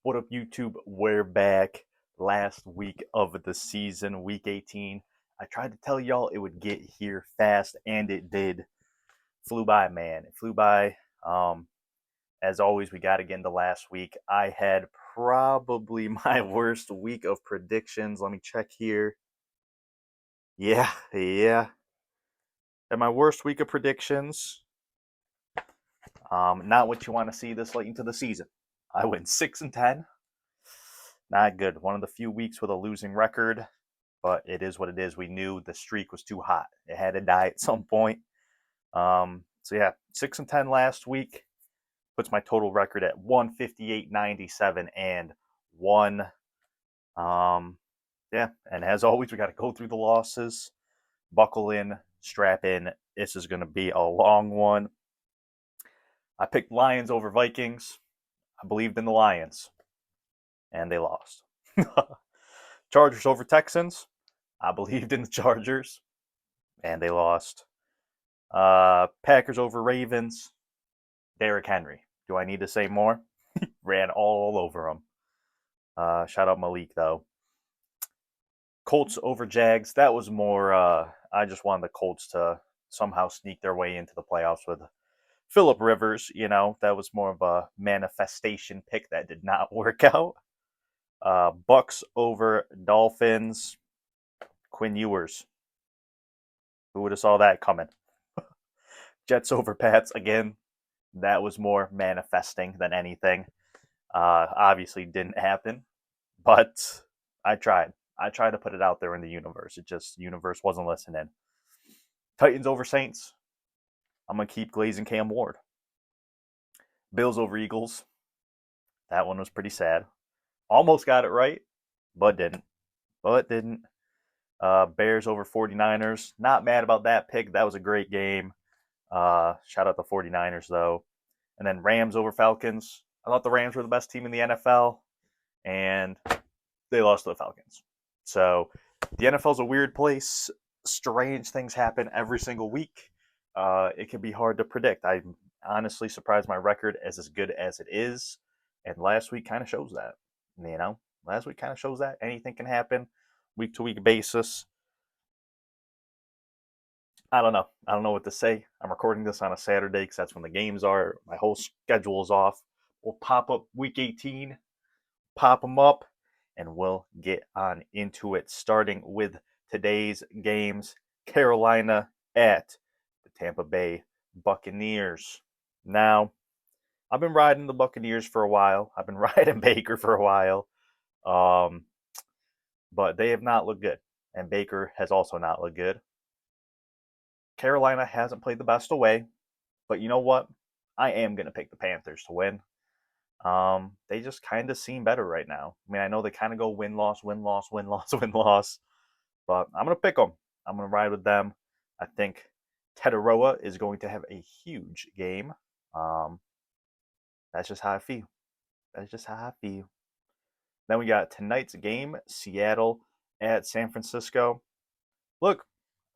What up, YouTube? We're back. Last week of the season, week 18. I tried to tell y'all it would get here fast, and it did. Flew by, man. It flew by. Um, as always, we got to get into last week. I had probably my worst week of predictions. Let me check here. Yeah. Had my worst week of predictions. Not what you want to see this late into the season. I went 6-10. Not good. One of the few weeks with a losing record, but it is what it is. We knew the streak was too hot. It had to die at some point. So yeah, 6-10 last week puts my total record at 158.97 and one. Yeah, and as always, we got to go through the losses. Buckle in, strap in. This is going to be a long one. I picked Lions over Vikings. I believed in the Lions, and they lost. Chargers over Texans. I believed in the Chargers, and they lost. Packers over Ravens. Derrick Henry. Do I need to say more? Ran all over him. Shout out Malik, though. Colts over Jags. That was more, I just wanted the Colts to somehow sneak their way into the playoffs with Phillip Rivers. That was more of a manifestation pick that did not work out. Bucks over Dolphins. Quinn Ewers. Who would have saw that coming? Jets over Pats. Again, that was more manifesting than anything. Obviously didn't happen, but I tried. I tried to put it out there in the universe. Universe wasn't listening. Titans over Saints. I'm gonna keep glazing Cam Ward. Bills over Eagles. That one was pretty sad. Almost got it right, but didn't. Bears over 49ers. Not mad about that pick. That was a great game. Shout out the 49ers, though. And then Rams over Falcons. I thought the Rams were the best team in the NFL, and they lost to the Falcons. So the NFL is a weird place. Strange things happen every single week. It can be hard to predict. I'm honestly surprised my record is as good as it is, and last week kind of shows that. Last week kind of shows that anything can happen, week to week basis. I don't know. I don't know what to say. I'm recording this on a Saturday because that's when the games are. My whole schedule is off. We'll pop up week 18, pop them up, and we'll get on into it. Starting with today's games, Carolina at the Tampa Bay Buccaneers. Now, I've been riding the Buccaneers for a while. I've been riding Baker for a while. But they have not looked good. And Baker has also not looked good. Carolina hasn't played the best away, but you know what? I am going to pick the Panthers to win. They just kind of seem better right now. I mean, I know they kind of go win loss, win loss, win loss, win loss, but I'm going to pick them. I'm going to ride with them. I think Tetaroa is going to have a huge game. That's just how I feel. Then we got tonight's game, Seattle at San Francisco. Look,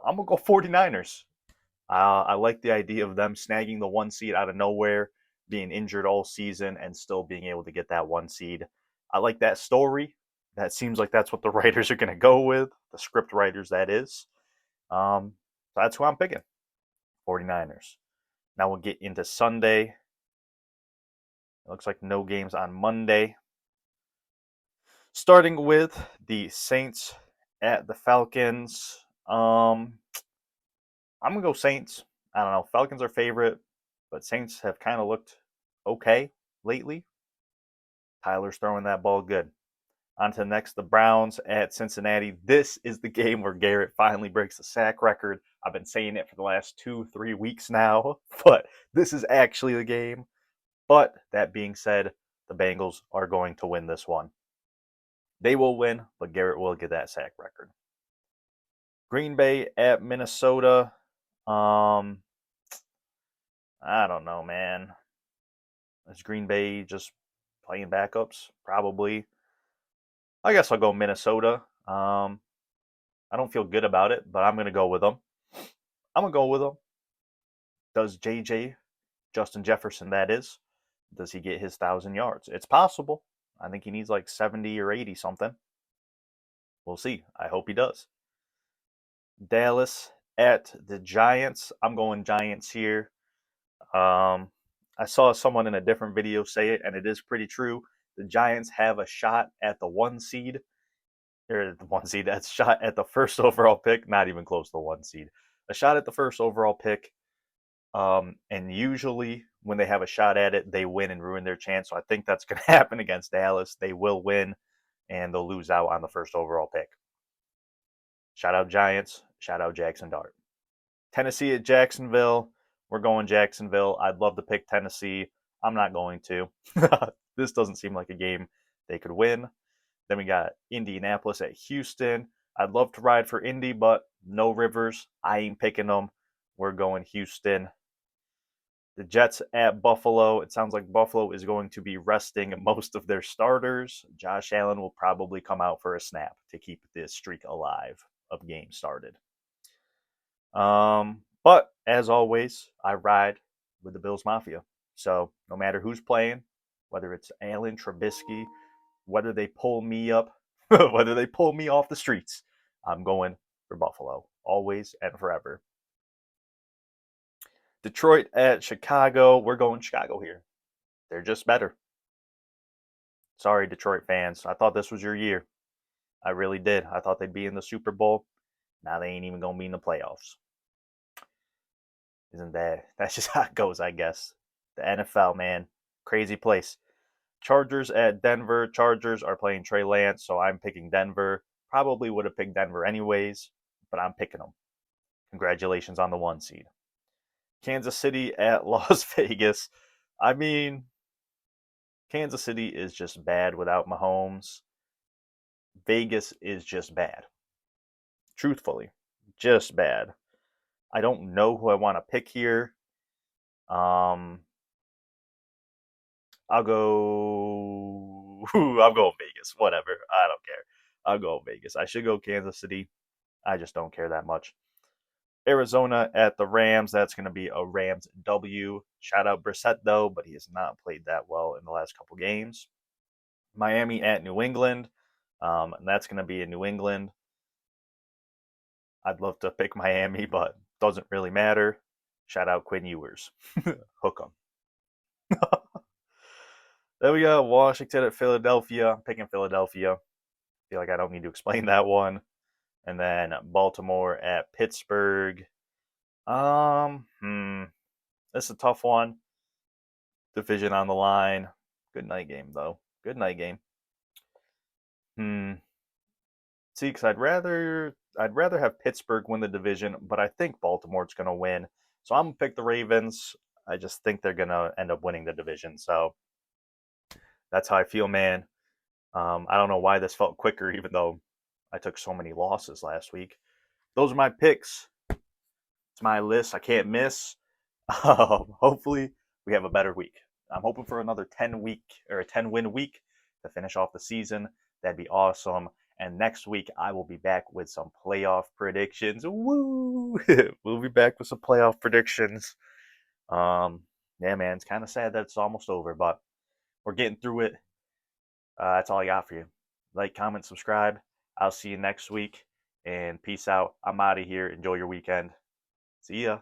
I'm going to go 49ers. I like the idea of them snagging the one seed out of nowhere, being injured all season, and still being able to get that one seed. I like that story. That seems like that's what the writers are going to go with, the script writers, that is. So that's who I'm picking, 49ers. Now we'll get into Sunday. It looks like no games on Monday. Starting with the Saints at the Falcons. I'm going to go Saints. I don't know. Falcons are favorite, but Saints have kind of looked okay lately. Tyler's throwing that ball good. On to the next, the Browns at Cincinnati. This is the game where Garrett finally breaks the sack record. I've been saying it for the last 2-3 weeks now, but this is actually the game. But that being said, the Bengals are going to win this one. They will win, but Garrett will get that sack record. Green Bay at Minnesota. I don't know, man. Is Green Bay just playing backups? Probably. I guess I'll go Minnesota. I don't feel good about it, but I'm going to go with them. Does JJ, Justin Jefferson, that is, does he get his 1,000 yards? It's possible. I think he needs like 70 or 80 something. We'll see. I hope he does. Dallas at the Giants. I'm going Giants here. I saw someone in a different video say it, and it is pretty true. The Giants have a shot at the 1 seed, or the 1 seed. That's shot at the first overall pick. Not even close to the 1 seed. A shot at the first overall pick. And usually when they have a shot at it, they win and ruin their chance. So I think that's going to happen against Dallas. They will win, and they'll lose out on the first overall pick. Shout out Giants. Shout out Jackson Dart. Tennessee at Jacksonville. We're going Jacksonville. I'd love to pick Tennessee. I'm not going to. This doesn't seem like a game they could win. Then we got Indianapolis at Houston. I'd love to ride for Indy, but no Rivers. I ain't picking them. We're going Houston. The Jets at Buffalo. It sounds like Buffalo is going to be resting most of their starters. Josh Allen will probably come out for a snap to keep this streak alive of games started. But as always, I ride with the Bills Mafia. So no matter who's playing, whether it's Allen, Trubisky, whether they pull me up, whether they pull me off the streets, I'm going for Buffalo, always and forever. Detroit at Chicago. We're going Chicago here. They're just better. Sorry, Detroit fans. I thought this was your year. I really did. I thought they'd be in the Super Bowl. Now they ain't even going to be in the playoffs. Isn't that's just how it goes, I guess. The NFL, man. Crazy place. Chargers at Denver. Chargers are playing Trey Lance, so I'm picking Denver. Probably would have picked Denver anyways, but I'm picking them. Congratulations on the 1 seed. Kansas City at Las Vegas. I mean, Kansas City is just bad without Mahomes. Vegas is just bad. Truthfully, just bad. I don't know who I want to pick here. I'll go. I'm going Vegas. Whatever. I don't care. I'll go Vegas. I should go Kansas City. I just don't care that much. Arizona at the Rams. That's going to be a Rams W. Shout out Brissett though, but he has not played that well in the last couple games. Miami at New England. And that's going to be in New England. I'd love to pick Miami, but doesn't really matter. Shout out Quinn Ewers. Hook 'em. Then we got Washington at Philadelphia. I'm picking Philadelphia. I feel like I don't need to explain that one. And then Baltimore at Pittsburgh. This is a tough one. Division on the line. Good night game though. Good night game. See, because I'd rather have Pittsburgh win the division, but I think Baltimore's gonna win. So I'm gonna pick the Ravens. I just think they're gonna end up winning the division. So that's how I feel, man. I don't know why this felt quicker, even though I took so many losses last week. Those are my picks. It's my list. I can't miss. Hopefully, we have a better week. I'm hoping for another 10-week or a 10-win week to finish off the season. That'd be awesome. And next week, I will be back with some playoff predictions. Woo! We'll be back with some playoff predictions. Yeah, man, it's kind of sad that it's almost over, but we're getting through it. That's all I got for you. Like, comment, subscribe. I'll see you next week. And peace out. I'm out of here. Enjoy your weekend. See ya.